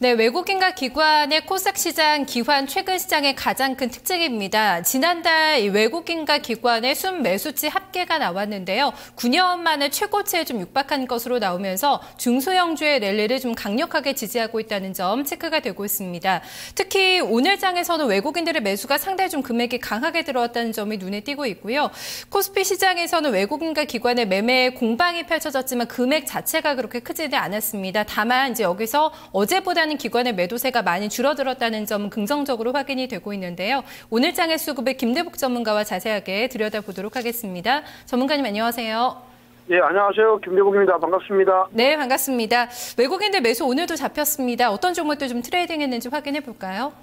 네, 외국인과 기관의 코스닥 시장 기환 최근 시장의 가장 큰 특징입니다. 지난달 외국인과 기관의 순매수치 합계가 나왔는데요. 9년 만에 최고치에 좀 육박한 것으로 나오면서 중소형주의 랠리를 좀 강력하게 지지하고 있다는 점 체크가 되고 있습니다. 특히 오늘 장에서는 외국인들의 매수가 상당히 좀 금액이 강하게 들어왔다는 점이 눈에 띄고 있고요. 코스피 시장에서는 외국인과 기관의 매매 공방이 펼쳐졌지만 금액 자체가 그렇게 크지는 않았습니다. 다만 이제 여기서 어제보다는 기관의 매도세가 많이 줄어들었다는 점은 긍정적으로 확인이 되고 있는데요. 오늘 장의 수급을 김대복 전문가와 자세하게 들여다보도록 하겠습니다. 전문가님 안녕하세요. 네, 안녕하세요. 김대복입니다. 반갑습니다. 네, 반갑습니다. 외국인들 매수 오늘도 잡혔습니다. 어떤 종목들 좀 트레이딩했는지 확인해 볼까요?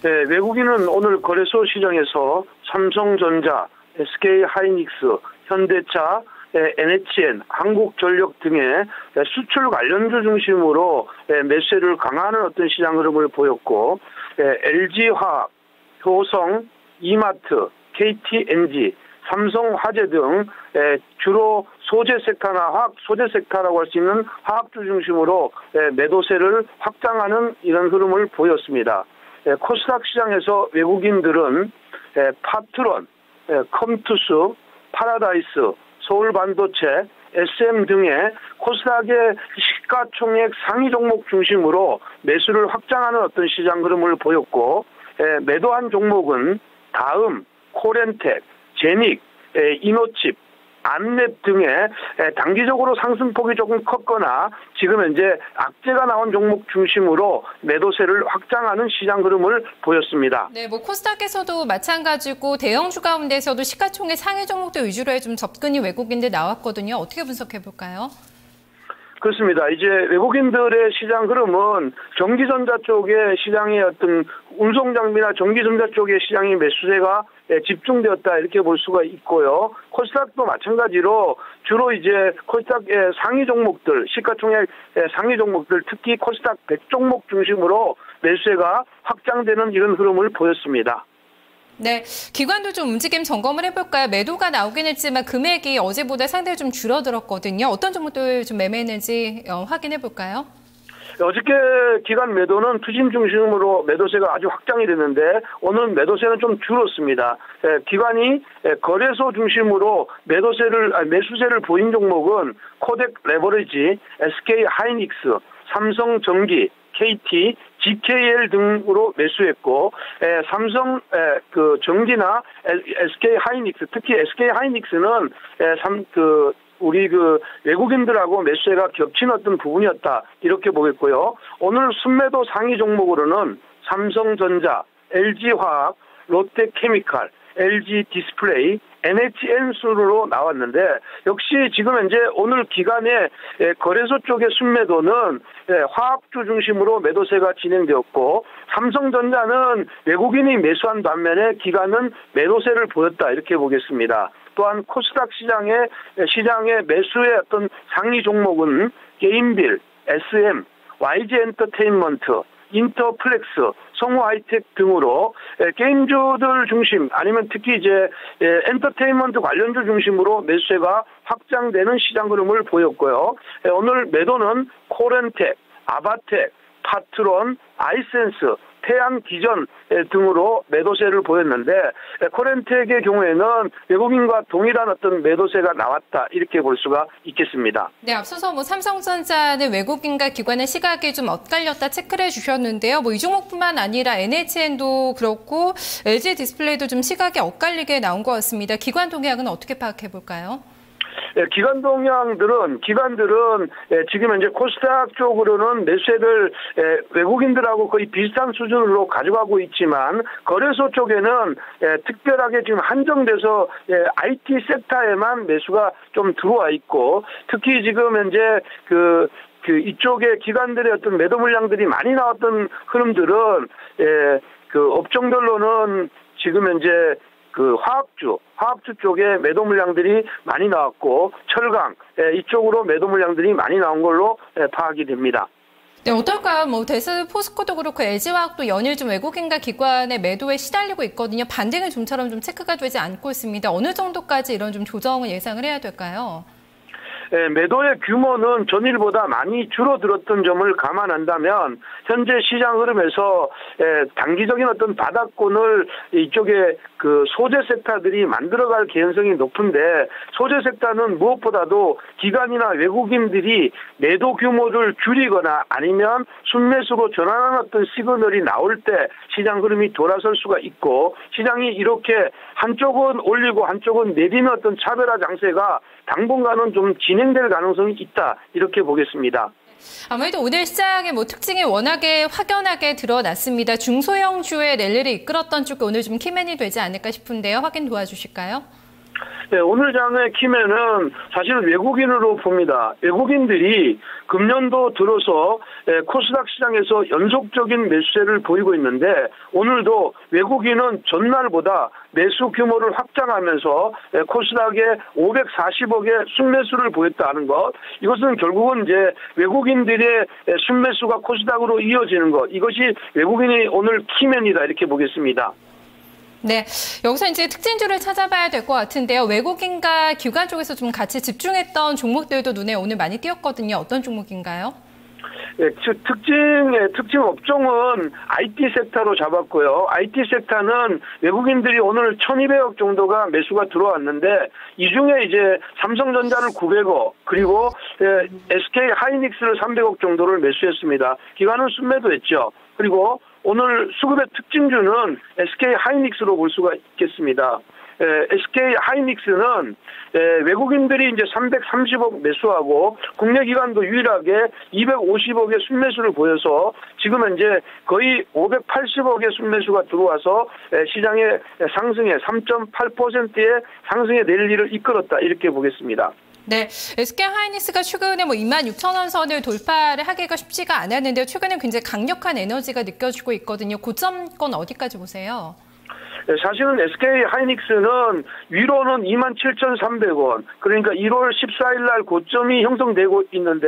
네, 외국인은 오늘 거래소 시장에서 삼성전자, SK하이닉스, 현대차, NHN, 한국전력 등의 수출 관련주 중심으로 매수세를 강화하는 어떤 시장 흐름을 보였고, LG화학, 효성, 이마트, KTNG, 삼성화재 등 주로 소재 섹터나 화학 소재 섹터라고 할 수 있는 화학주 중심으로 매도세를 확장하는 이런 흐름을 보였습니다. 코스닥 시장에서 외국인들은 파트론, 컴투스, 파라다이스, 서울반도체, SM 등의 코스닥의 시가총액 상위 종목 중심으로 매수를 확장하는 어떤 시장 흐름을 보였고, 매도한 종목은 다음, 코렌텍, 제닉, 이노칩, 안랩 등의 단기적으로 상승폭이 조금 컸거나 지금 현재 악재가 나온 종목 중심으로 매도세를 확장하는 시장 흐름을 보였습니다. 네, 코스닥에서도 마찬가지고 대형주 가운데서도 시가총액 상위 종목들 위주로 좀 접근이 외국인들 나왔거든요. 어떻게 분석해 볼까요? 그렇습니다. 이제 외국인들의 시장 흐름은 전기전자 쪽의 시장의 어떤 운송장비나 전기전자 쪽의 시장의 매수세가 집중되었다 이렇게 볼 수가 있고요. 코스닥도 마찬가지로 주로 이제 코스닥의 상위 종목들, 시가총액 상위 종목들, 특히 코스닥 100종목 중심으로 매수세가 확장되는 이런 흐름을 보였습니다. 네, 기관도 좀 움직임 점검을 해볼까요? 매도가 나오긴 했지만 금액이 어제보다 상당히 좀 줄어들었거든요. 어떤 종목들 좀 매매했는지 확인해볼까요? 어저께 기관 매도는 투심 중심으로 매도세가 아주 확장이 됐는데 오늘 매도세는 좀 줄었습니다. 기관이 거래소 중심으로 매수세를 보인 종목은 코덱 레버리지, SK하이닉스, 삼성전기, KT, GKL 등으로 매수했고, 삼성 전기나 SK하이닉스, 특히 SK하이닉스는 우리 외국인들하고 매수세가 겹친 어떤 부분이었다 이렇게 보겠고요. 오늘 순매도 상위 종목으로는 삼성전자, LG화학, 롯데케미칼, LG디스플레이, NHN 순으로 나왔는데 역시 지금 현재 오늘 기간에 거래소 쪽의 순매도는 화학주 중심으로 매도세가 진행되었고 삼성전자는 외국인이 매수한 반면에 기관은 매도세를 보였다 이렇게 보겠습니다. 또한 코스닥 시장의 매수의 어떤 상위 종목은 게임빌, SM, YG엔터테인먼트, 인터플렉스, 성우하이텍 등으로 게임주들 중심 아니면 특히 이제 엔터테인먼트 관련주 중심으로 매수세가 확장되는 시장 흐름을 보였고요. 오늘 매도는 코렌텍, 아바텍, 파트론, 아이센스, 태양기전 등으로 매도세를 보였는데 코렌텍의 경우에는 외국인과 동일한 어떤 매도세가 나왔다 이렇게 볼 수가 있겠습니다. 네, 앞서서 삼성전자는 외국인과 기관의 시각이 좀 엇갈렸다 체크를 해주셨는데요. 이 종목뿐만 아니라 NHN도 그렇고 LG 디스플레이도 좀 시각이 엇갈리게 나온 것 같습니다. 기관 동향은 어떻게 파악해 볼까요? 기관들은 지금 현재 코스닥 쪽으로는 매수세를 외국인들하고 거의 비슷한 수준으로 가져가고 있지만 거래소 쪽에는 특별하게 지금 한정돼서 IT 섹터에만 매수가 좀 들어와 있고 특히 지금 현재 이쪽에 기관들의 어떤 매도 물량들이 많이 나왔던 흐름들은 업종별로는 지금 현재 화학주 쪽에 매도 물량들이 많이 나왔고 철강 이쪽으로 매도 물량들이 많이 나온 걸로 파악이 됩니다. 네, 어떨까요? 데스 포스코도 그렇고 LG화학도 연일 좀 외국인과 기관의 매도에 시달리고 있거든요. 반등의 좀처럼 좀 체크가 되지 않고 있습니다. 어느 정도까지 이런 좀 조정을 예상을 해야 될까요? 매도의 규모는 전일보다 많이 줄어들었던 점을 감안한다면 현재 시장 흐름에서 단기적인 어떤 바닥권을 이쪽에 그 소재 섹터들이 만들어갈 개연성이 높은데, 소재 섹터는 무엇보다도 기관이나 외국인들이 매도 규모를 줄이거나 아니면 순매수로 전환하는 어떤 시그널이 나올 때 시장 흐름이 돌아설 수가 있고, 시장이 이렇게 한쪽은 올리고 한쪽은 내리는 어떤 차별화 장세가 당분간은 좀 진행될 가능성이 있다, 이렇게 보겠습니다. 아무래도 오늘 시장의 특징이 워낙에 확연하게 드러났습니다. 중소형주의 랠리를 이끌었던 쪽이 오늘 좀 키맨이 되지 않을까 싶은데요. 확인 도와주실까요? 네, 오늘 장의 키맨은 사실은 외국인으로 봅니다. 외국인들이 금년도 들어서 코스닥 시장에서 연속적인 매수세를 보이고 있는데, 오늘도 외국인은 전날보다 매수 규모를 확장하면서 코스닥에 540억의 순매수를 보였다는 것, 이것은 결국은 이제 외국인들의 순매수가 코스닥으로 이어지는 것, 이것이 외국인이 오늘 키맨이다, 이렇게 보겠습니다. 네, 여기서 이제 특징주를 찾아봐야 될 것 같은데요. 외국인과 기관 쪽에서 좀 같이 집중했던 종목들도 눈에 오늘 많이 띄었거든요. 어떤 종목인가요? 네, 특징 업종은 IT 섹터로 잡았고요. IT 섹터는 외국인들이 오늘 1,200억 정도가 매수가 들어왔는데, 이 중에 이제 삼성전자를 900억, 그리고 SK 하이닉스를 300억 정도를 매수했습니다. 기관은 순매도했죠. 그리고 오늘 수급의 특징주는 SK 하이닉스로 볼 수가 있겠습니다. SK 하이닉스는 외국인들이 이제 330억 매수하고 국내 기관도 유일하게 250억의 순매수를 보여서 지금은 이제 거의 580억의 순매수가 들어와서 시장의 상승에 3.8%의 상승의 랠리를 이끌었다, 이렇게 보겠습니다. 네, SK 하이닉스가 최근에 26,000원 선을 돌파를 하기가 쉽지가 않았는데요. 최근에 굉장히 강력한 에너지가 느껴지고 있거든요. 고점권 어디까지 보세요? 사실은 SK 하이닉스는 위로는 27,300원, 그러니까 1월 14일 날 고점이 형성되고 있는데,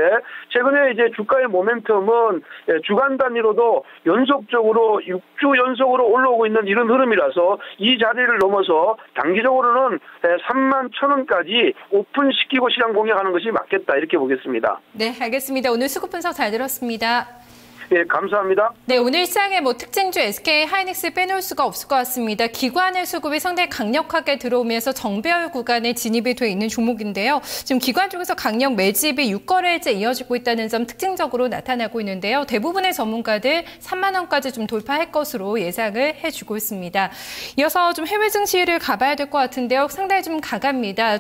최근에 이제 주가의 모멘텀은 주간 단위로도 연속적으로 6주 연속으로 올라오고 있는 이런 흐름이라서 이 자리를 넘어서 단기적으로는 31,000원까지 오픈시키고 시장 공략하는 것이 맞겠다, 이렇게 보겠습니다. 네, 알겠습니다. 오늘 수급 분석 잘 들었습니다. 네, 감사합니다. 네, 오늘 시장의 특징주 SK 하이닉스 빼놓을 수가 없을 것 같습니다. 기관의 수급이 상당히 강력하게 들어오면서 정배열 구간에 진입이 돼 있는 종목인데요. 지금 기관 쪽에서 강력 매집이 6거래일째 이어지고 있다는 점 특징적으로 나타나고 있는데요. 대부분의 전문가들 3만 원까지 좀 돌파할 것으로 예상을 해주고 있습니다. 이어서 좀 해외 증시를 가봐야 될 것 같은데요. 상당히 좀 가갑니다.